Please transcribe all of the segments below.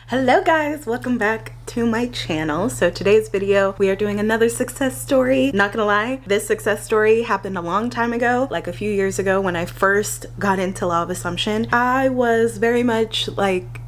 Hello guys, welcome back to my channel. So today's video, we are doing another success story. Not gonna lie, this success story happened a long time ago, like a few years ago when I first got into Law of Assumption. I was very much like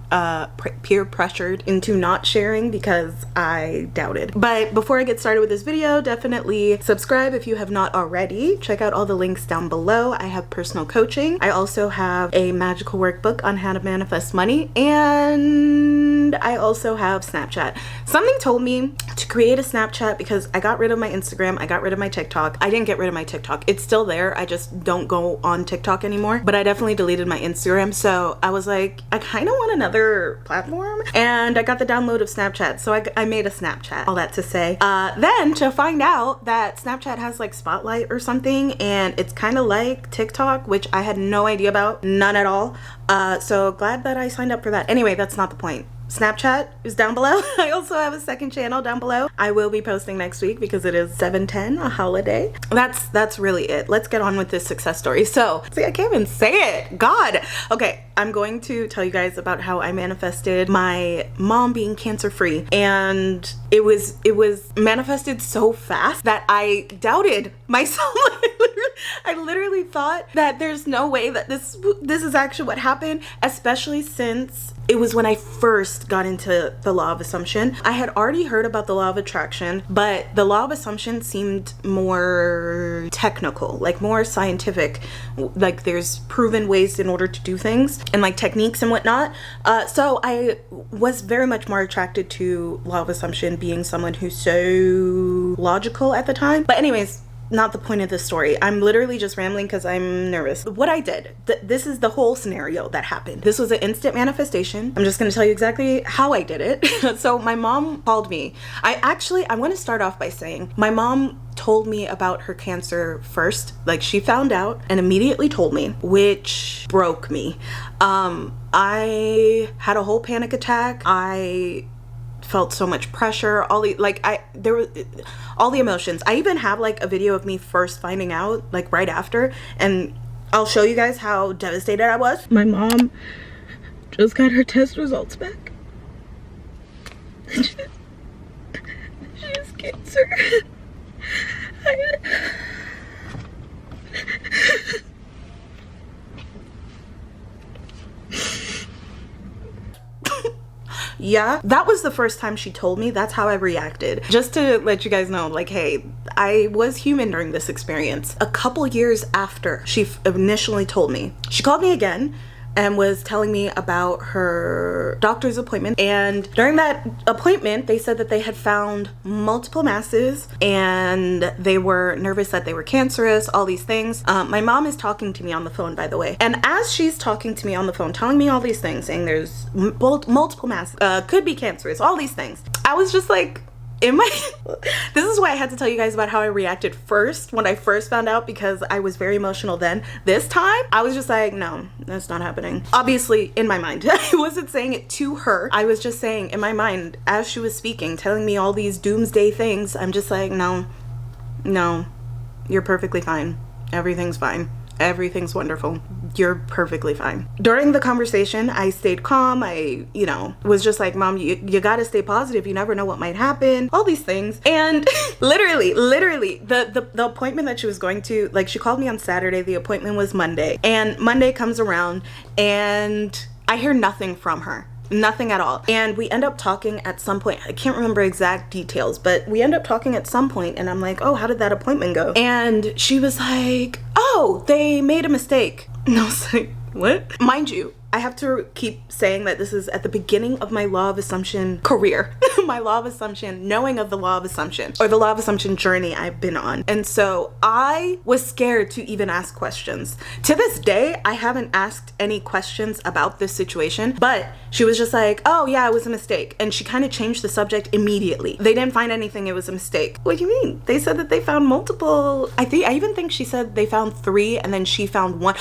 peer pressured into not sharing because I doubted. But before I get started with this video, definitely subscribe if you have not already. Check out all the links down below. I have personal coaching. I also have a magical workbook on how to manifest money, and I also have Snapchat. Something told me to create a Snapchat because I got rid of my Instagram, I got rid of my TikTok. I didn't get rid of my TikTok. It's still there. I just don't go on TikTok anymore, but I definitely deleted my Instagram. So I was like, I kind of want another platform, and I got the download of Snapchat, so I made a Snapchat. All that to say, then to find out that Snapchat has like Spotlight or something, and it's kind of like TikTok, which I had no idea about, none at all. So glad that I signed up for that. Anyway, that's not the point. Snapchat is down below. I also have a second channel down below. I will be posting next week because it is 7/10, a holiday. That's really it. Let's get on with this success story. So, see, I can't even say it. God. Okay, I'm going to tell you guys about how I manifested my mom being cancer free, and it was manifested so fast that I doubted myself. I literally thought that there's no way that this is actually what happened, especially since it was when I first got into the Law of Assumption. I had already heard about the Law of Attraction, but the Law of Assumption seemed more technical, like more scientific. Like there's proven ways in order to do things and like techniques and whatnot. So I was very much more attracted to Law of Assumption, being someone who's so logical at the time. But anyways, not the point of this story. I'm literally just rambling because I'm nervous. What I did, this is the whole scenario that happened. This was an instant manifestation. I'm just going to tell you exactly how I did it. So my mom called me. I want to start off by saying my mom told me about her cancer first. Like, she found out and immediately told me, which broke me. I had a whole panic attack. I felt so much pressure, all the emotions. I even have like a video of me first finding out, like right after, and I'll show you guys how devastated I was. My mom just got her test results back. She has cancer. Yeah, that was the first time she told me. That's how I reacted. Just to let you guys know, like, hey, I was human during this experience. A couple years after she initially told me, she called me again and was telling me about her doctor's appointment. And during that appointment, they said that they had found multiple masses and they were nervous that they were cancerous, all these things. My mom is talking to me on the phone, by the way. And as she's talking to me on the phone, telling me all these things, saying there's multiple masses, could be cancerous, all these things, I was just like, this is why I had to tell you guys about how I reacted first when I first found out, because I was very emotional then. This time I was just like, no, that's not happening. Obviously in my mind. I wasn't saying it to her. I was just saying in my mind as she was speaking, telling me all these doomsday things. I'm just like, no, you're perfectly fine. Everything's fine. Everything's wonderful. You're perfectly fine. During the conversation, I stayed calm. I, was just like, Mom, you gotta stay positive. You never know what might happen. All these things. And literally, the appointment that she was going to, like, she called me on Saturday. The appointment was Monday. And Monday comes around and I hear nothing from her. Nothing at all. And we end up talking at some point. I can't remember exact details, but we end up talking at some point, and I'm like, oh, how did that appointment go? And she was like, oh, they made a mistake. And I was like, what? Mind you, I have to keep saying that this is at the beginning of my Law of Assumption career. My Law of Assumption, knowing of the Law of Assumption, or the Law of Assumption journey I've been on. And so I was scared to even ask questions. To this day, I haven't asked any questions about this situation, but she was just like, oh yeah, it was a mistake. And she kind of changed the subject immediately. They didn't find anything, it was a mistake. What do you mean? They said that they found multiple. I even think she said they found 3 and then she found 1.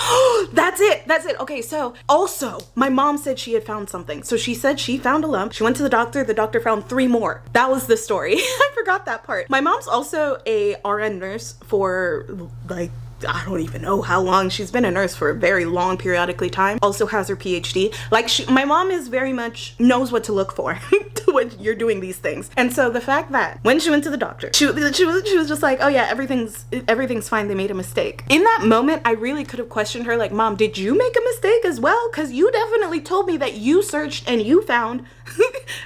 That's it. Okay, so also my mom said she had found something. So she said she found a lump. She went to the doctor found 3 more. That was the story. I forgot that part. My mom's also a RN nurse for like I don't even know how long. She's been a nurse for a very long periodically time. Also has her PhD. Like my mom is very much knows what to look for when you're doing these things. And so the fact that when she went to the doctor, she was just like, oh yeah, everything's fine. They made a mistake. In that moment, I really could have questioned her like, Mom, did you make a mistake as well? Because you definitely told me that you searched and you found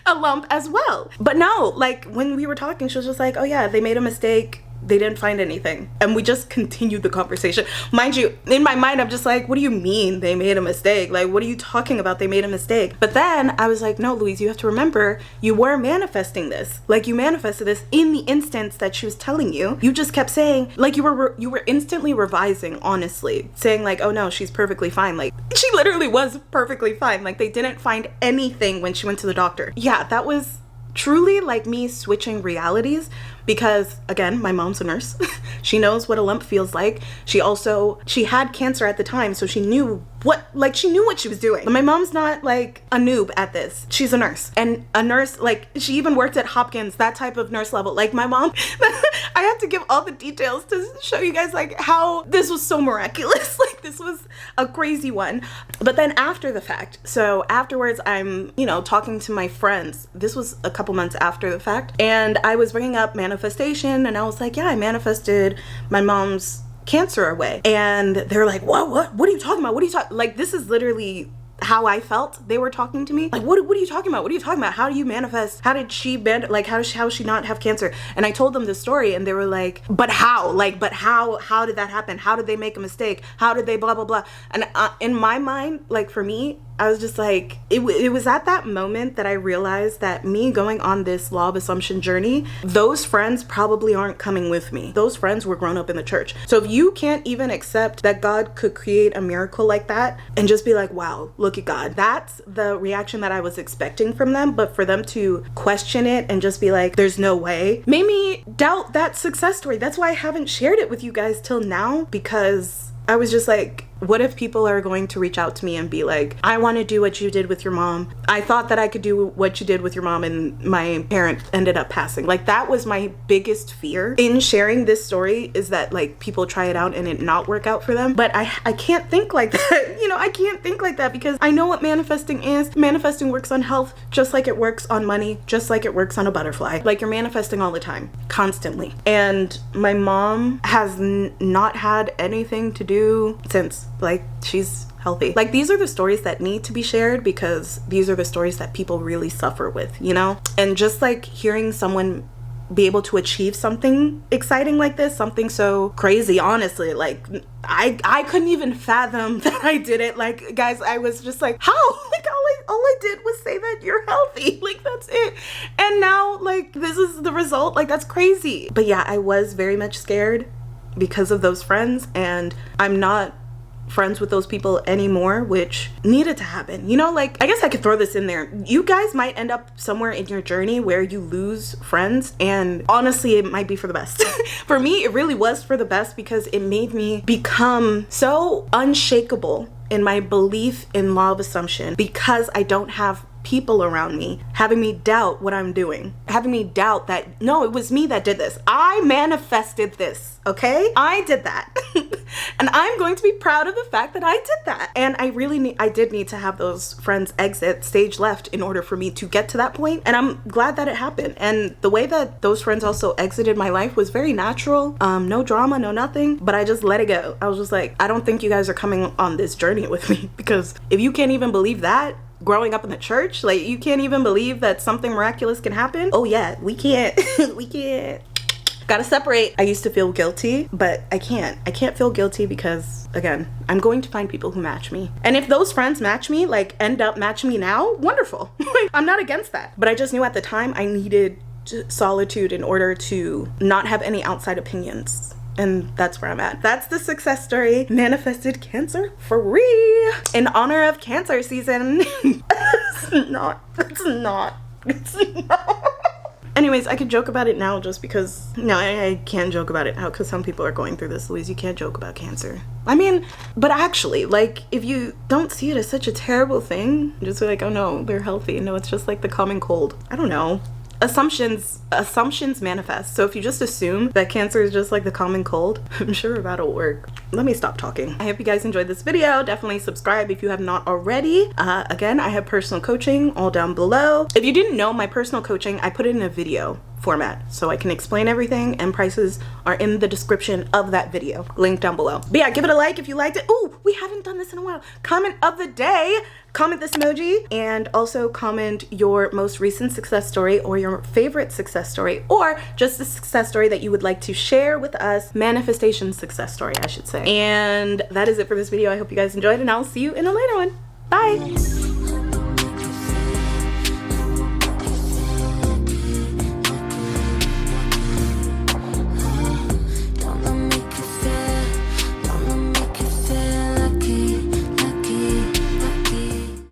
a lump as well. But no, like when we were talking, she was just like, oh yeah, they made a mistake. They didn't find anything. And we just continued the conversation. Mind you, in my mind, I'm just like, what do you mean they made a mistake? Like, what are you talking about? They made a mistake. But then I was like, no, Louise, you have to remember, you were manifesting this. Like, you manifested this in the instance that she was telling you. You just kept saying, like, you were instantly revising, honestly, saying like, oh no, she's perfectly fine. Like, she literally was perfectly fine. Like, they didn't find anything when she went to the doctor. Yeah, that was truly like me switching realities, because again, my mom's a nurse. She knows what a lump feels like. She had cancer at the time, so she knew what she was doing. But my mom's not like a noob at this. She's a nurse, and a nurse, like, she even worked at Hopkins, that type of nurse level. Like my mom, I have to give all the details to show you guys like how this was so miraculous. Like, this was a crazy one. But then after the fact, so afterwards, I'm, talking to my friends. This was a couple months after the fact, and I was bringing up manifestation, and I was like, yeah, I manifested my mom's cancer away. And they're like, what are you talking about? Like, this is literally how I felt they were talking to me. Like, what are you talking about? What are you talking about? How do you manifest? How did she how does she not have cancer? And I told them the story, and they were like, but how? Like, but how did that happen? How did they make a mistake? How did they blah, blah, blah? And in my mind, like, for me, I was just like, it was at that moment that I realized that me going on this law of assumption journey, those friends probably aren't coming with me. Those friends were grown up in the church. So if you can't even accept that God could create a miracle like that and just be like, wow, look at God, that's the reaction that I was expecting from them. But for them to question it and just be like, there's no way, made me doubt that success story. That's why I haven't shared it with you guys till now, because I was just like, what if people are going to reach out to me and be like, I want to do what you did with your mom. I thought that I could do what you did with your mom, and my parent ended up passing. Like, that was my biggest fear in sharing this story, is that like people try it out and it not work out for them. But I can't think like that. I can't think like that, because I know what manifesting is. Manifesting works on health just like it works on money, just like it works on a butterfly. Like, you're manifesting all the time, constantly. And my mom has not had anything to do since. Like, she's healthy. Like, these are the stories that need to be shared, because these are the stories that people really suffer with, and just like hearing someone be able to achieve something exciting like this, something so crazy, honestly, like I couldn't even fathom that I did it. Like, guys, I was just like, how? Like, all I did was say that you're healthy. Like, that's it. And now, like, this is the result. Like, that's crazy. But yeah, I was very much scared because of those friends, and I'm not friends with those people anymore, which needed to happen. Like, I guess I could throw this in there. You guys might end up somewhere in your journey where you lose friends, and honestly, it might be for the best. For me, it really was for the best, because it made me become so unshakable in my belief in law of assumption, because I don't have people around me having me doubt what I'm doing, having me doubt that, no, it was me that did this. I manifested this, okay? I did that. And I'm going to be proud of the fact that I did that. And I did need to have those friends exit stage left in order for me to get to that point. And I'm glad that it happened. And the way that those friends also exited my life was very natural. No drama, no nothing, but I just let it go. I was just like, I don't think you guys are coming on this journey with me, because if you can't even believe that, growing up in the church, like, you can't even believe that something miraculous can happen. Oh yeah, we can't. We can't. Gotta separate. I used to feel guilty, but I can't feel guilty, because again, I'm going to find people who match me. And if those friends match me, like end up matching me now, wonderful. I'm not against that. But I just knew at the time I needed solitude in order to not have any outside opinions. And that's where I'm at. That's the success story. Manifested cancer free in honor of cancer season. It's not. Anyways, I could joke about it now just because, no, I can't joke about it now because some people are going through this. Louise, you can't joke about cancer. I mean, but actually, like, if you don't see it as such a terrible thing, just be like, oh no, they're healthy. No, it's just like the common cold. I don't know. Assumptions manifest. So if you just assume that cancer is just like the common cold, I'm sure that'll work. let me stop talking. I hope you guys enjoyed this video. Definitely subscribe if you have not already. Again, I have personal coaching all down below. If you didn't know, my personal coaching, I put it in a video format so I can explain everything, and prices are in the description of that video, link down below. But yeah, give it a like if you liked it. Ooh, we haven't done this in a while. Comment of the day, comment this emoji, and also comment your most recent success story or your favorite success story, or just a success story that you would like to share with us. Manifestation success story, I should say. And that is it for this video. I hope you guys enjoyed, and I'll see you in a later one. Bye.